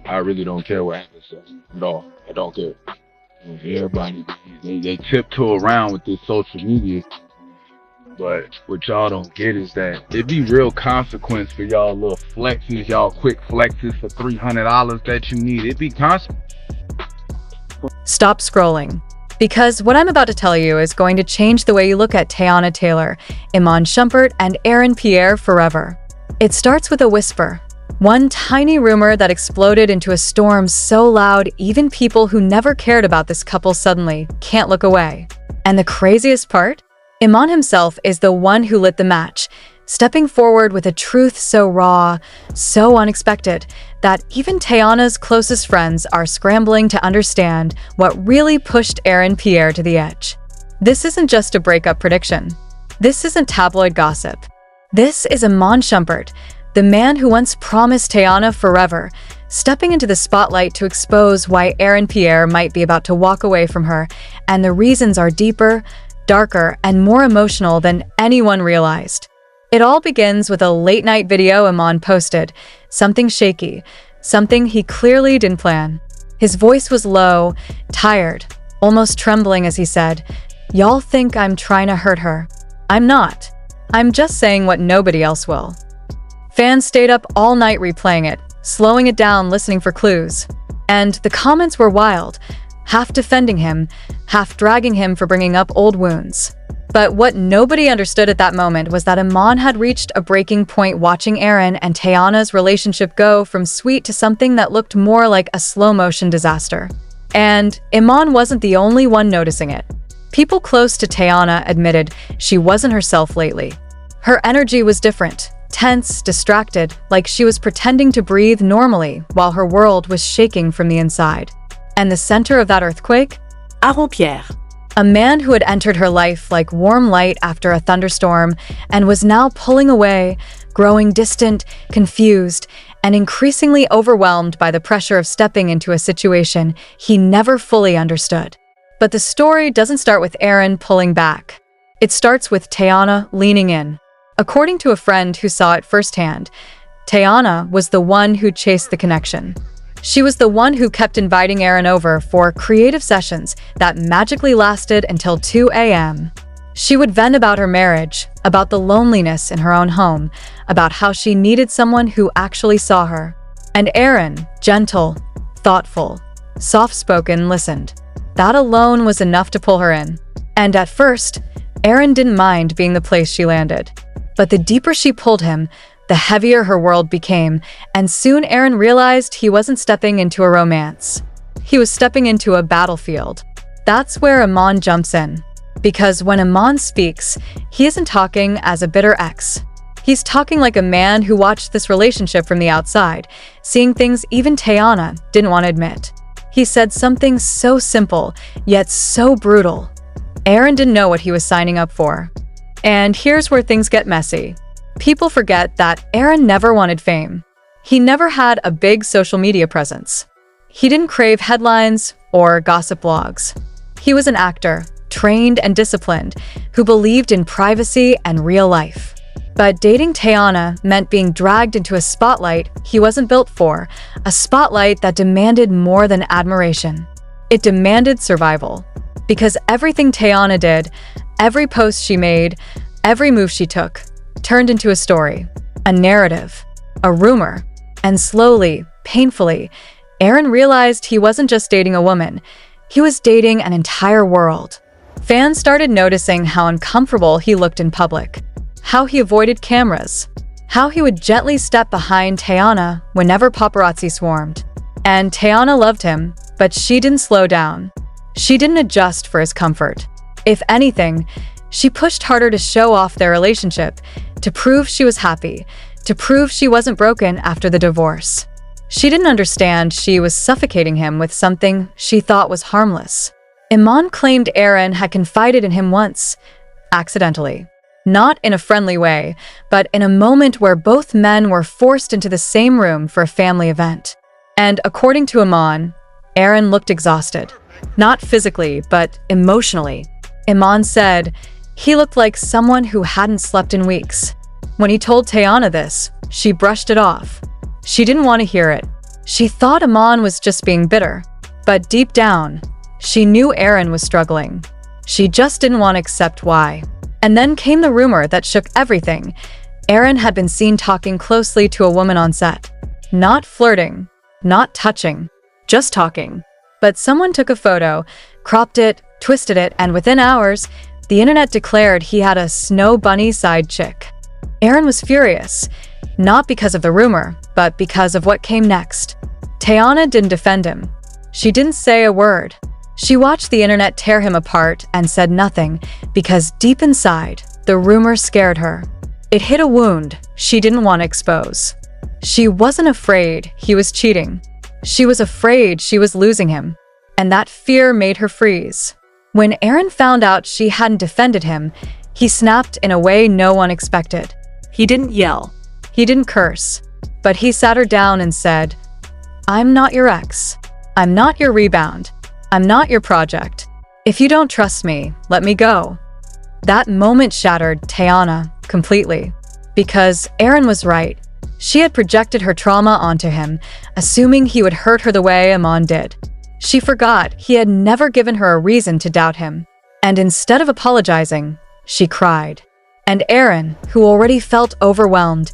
I really don't care what happens to us. No, I don't care. Everybody, they tiptoe around with this social media, but what y'all don't get is that it be real consequence for y'all little flexes, y'all quick flexes for $300 that you need. It be consequence. Stop scrolling. Because what I'm about to tell you is going to change the way you look at Teyana Taylor, Iman Shumpert, and Aaron Pierre forever. It starts with a whisper. One tiny rumor that exploded into a storm so loud even people who never cared about this couple suddenly can't look away. And the craziest part? Iman himself is the one who lit the match, stepping forward with a truth so raw, so unexpected, that even Teyana's closest friends are scrambling to understand what really pushed Aaron Pierre to the edge. This isn't just a breakup prediction. This isn't tabloid gossip. This is Iman Shumpert, the man who once promised Teyana forever, stepping into the spotlight to expose why Aaron Pierre might be about to walk away from her, and the reasons are deeper, darker, and more emotional than anyone realized. It all begins with a late-night video Iman posted, something shaky, something he clearly didn't plan. His voice was low, tired, almost trembling as he said, "Y'all think I'm trying to hurt her. I'm not. I'm just saying what nobody else will." Fans stayed up all night replaying it, slowing it down, listening for clues. And the comments were wild, half defending him, half dragging him for bringing up old wounds. But what nobody understood at that moment was that Iman had reached a breaking point watching Aaron and Teyana's relationship go from sweet to something that looked more like a slow-motion disaster. And Iman wasn't the only one noticing it. People close to Teyana admitted she wasn't herself lately. Her energy was different, tense, distracted, like she was pretending to breathe normally while her world was shaking from the inside. And the center of that earthquake? Aaron Pierre. A man who had entered her life like warm light after a thunderstorm and was now pulling away, growing distant, confused, and increasingly overwhelmed by the pressure of stepping into a situation he never fully understood. But the story doesn't start with Aaron pulling back. It starts with Teyana leaning in. According to a friend who saw it firsthand, Teyana was the one who chased the connection. She was the one who kept inviting Aaron over for creative sessions that magically lasted until 2 a.m. She would vent about her marriage, about the loneliness in her own home, about how she needed someone who actually saw her. And Aaron, gentle, thoughtful, soft-spoken, listened. That alone was enough to pull her in. And at first, Aaron didn't mind being the place she landed. But the deeper she pulled him, the heavier her world became, and soon Aaron realized he wasn't stepping into a romance. He was stepping into a battlefield. That's where Iman jumps in. Because when Iman speaks, he isn't talking as a bitter ex. He's talking like a man who watched this relationship from the outside, seeing things even Teyana didn't want to admit. He said something so simple, yet so brutal. Aaron didn't know what he was signing up for. And here's where things get messy. People forget that Aaron never wanted fame. He never had a big social media presence. He didn't crave headlines or gossip blogs. He was an actor, trained and disciplined, who believed in privacy and real life. But dating Teyana meant being dragged into a spotlight he wasn't built for, a spotlight that demanded more than admiration. It demanded survival. Because everything Teyana did, every post she made, every move she took, turned into a story, a narrative, a rumor. And slowly, painfully, Aaron realized he wasn't just dating a woman, he was dating an entire world. Fans started noticing how uncomfortable he looked in public, how he avoided cameras, how he would gently step behind Teyana whenever paparazzi swarmed. And Teyana loved him, but she didn't slow down. She didn't adjust for his comfort. If anything, she pushed harder to show off their relationship, to prove she was happy, to prove she wasn't broken after the divorce. She didn't understand she was suffocating him with something she thought was harmless. Iman claimed Aaron had confided in him once, accidentally. Not in a friendly way, but in a moment where both men were forced into the same room for a family event. And according to Iman, Aaron looked exhausted. Not physically, but emotionally. Iman said he looked like someone who hadn't slept in weeks. When he told Teyana this, she brushed it off. She didn't want to hear it. She thought Iman was just being bitter, but deep down, she knew Aaron was struggling. She just didn't want to accept why. And then came the rumor that shook everything. Aaron had been seen talking closely to a woman on set. Not flirting, not touching, just talking. But someone took a photo, cropped it, twisted it, and within hours, the internet declared he had a snow bunny side chick. Aaron was furious, not because of the rumor, but because of what came next. Teyana didn't defend him. She didn't say a word. She watched the internet tear him apart and said nothing because deep inside, the rumor scared her. It hit a wound she didn't want to expose. She wasn't afraid he was cheating. She was afraid she was losing him, and that fear made her freeze. When Aaron found out she hadn't defended him, he snapped in a way no one expected. He didn't yell. He didn't curse, but he sat her down and said, "I'm not your ex. I'm not your rebound. I'm not your project. If you don't trust me, let me go." That moment shattered Teyana completely, because Aaron was right. She had projected her trauma onto him, assuming he would hurt her the way Iman did. She forgot he had never given her a reason to doubt him. And instead of apologizing, she cried. And Aaron, who already felt overwhelmed,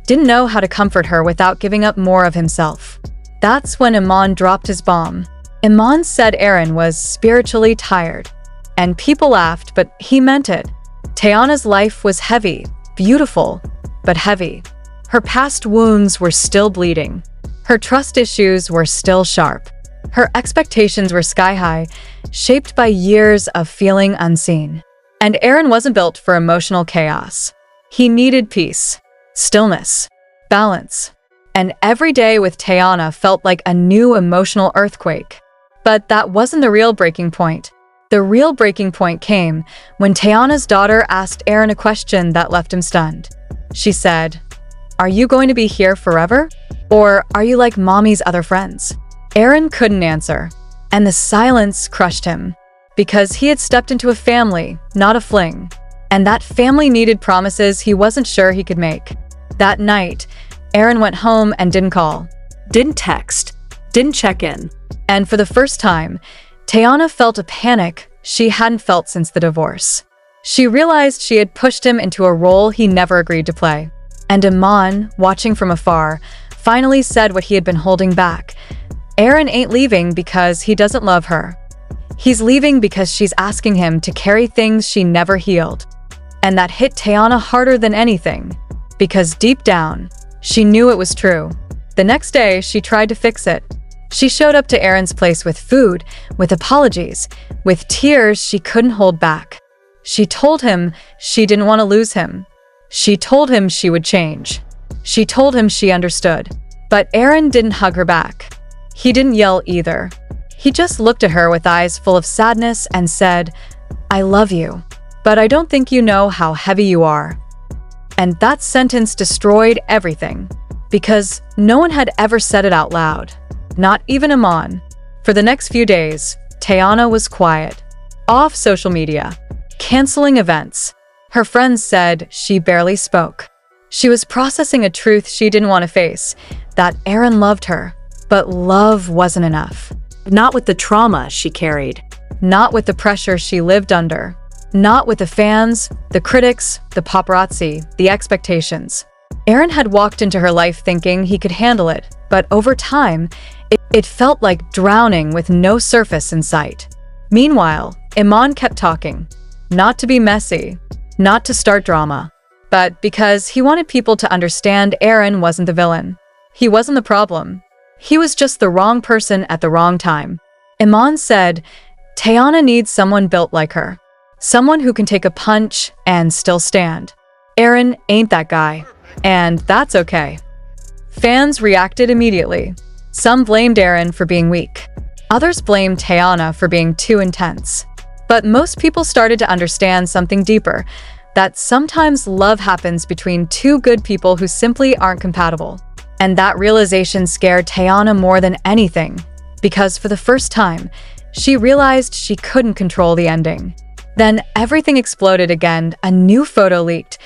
didn't know how to comfort her without giving up more of himself. That's when Iman dropped his bomb. Iman said Aaron was spiritually tired. And people laughed, but he meant it. Teyana's life was heavy, beautiful, but heavy. Her past wounds were still bleeding. Her trust issues were still sharp. Her expectations were sky-high, shaped by years of feeling unseen. And Aaron wasn't built for emotional chaos. He needed peace, stillness, balance. And every day with Teyana felt like a new emotional earthquake. But that wasn't the real breaking point. The real breaking point came when Teyana's daughter asked Aaron a question that left him stunned. She said, "Are you going to be here forever? Or are you like mommy's other friends?" Aaron couldn't answer, and the silence crushed him, because he had stepped into a family, not a fling. And that family needed promises he wasn't sure he could make. That night, Aaron went home and didn't call. Didn't text. Didn't check in. And for the first time, Teyana felt a panic she hadn't felt since the divorce. She realized she had pushed him into a role he never agreed to play. And Iman, watching from afar, finally said what he had been holding back. Aaron ain't leaving because he doesn't love her. He's leaving because she's asking him to carry things she never healed. And that hit Teyana harder than anything, because deep down, she knew it was true. The next day, she tried to fix it. She showed up to Aaron's place with food, with apologies, with tears she couldn't hold back. She told him she didn't want to lose him. She told him she would change. She told him she understood. But Aaron didn't hug her back. He didn't yell either. He just looked at her with eyes full of sadness and said, "I love you, but I don't think you know how heavy you are." And that sentence destroyed everything, because no one had ever said it out loud, not even Iman. For the next few days, Teyana was quiet, off social media, canceling events. Her friends said she barely spoke. She was processing a truth she didn't want to face, that Aaron loved her, but love wasn't enough. Not with the trauma she carried. Not with the pressure she lived under. Not with the fans, the critics, the paparazzi, the expectations. Aaron had walked into her life thinking he could handle it, but over time, it felt like drowning with no surface in sight. Meanwhile, Iman kept talking. Not to be messy, not to start drama, but because he wanted people to understand Aaron wasn't the villain. He wasn't the problem. He was just the wrong person at the wrong time. Iman said, "Teyana needs someone built like her. Someone who can take a punch and still stand. Aaron ain't that guy, and that's okay." Fans reacted immediately. Some blamed Aaron for being weak. Others blamed Teyana for being too intense. But most people started to understand something deeper, that sometimes love happens between two good people who simply aren't compatible. And that realization scared Teyana more than anything, because for the first time, she realized she couldn't control the ending. Then everything exploded again. A new photo leaked,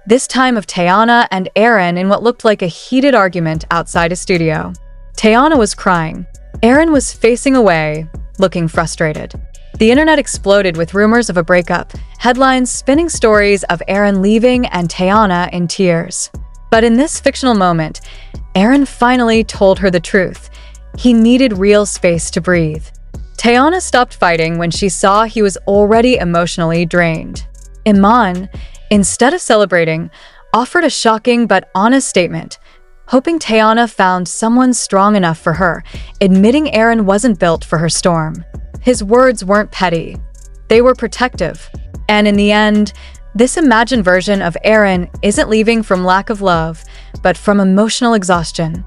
this time of Teyana and Aaron in what looked like a heated argument outside a studio. Teyana was crying. Aaron was facing away, looking frustrated. The internet exploded with rumors of a breakup, headlines spinning stories of Aaron leaving and Teyana in tears. But in this fictional moment, Aaron finally told her the truth. He needed real space to breathe. Teyana stopped fighting when she saw he was already emotionally drained. Iman, instead of celebrating, offered a shocking but honest statement, hoping Teyana found someone strong enough for her, admitting Aaron wasn't built for her storm. His words weren't petty. They were protective. And in the end, this imagined version of Aaron isn't leaving from lack of love, but from emotional exhaustion.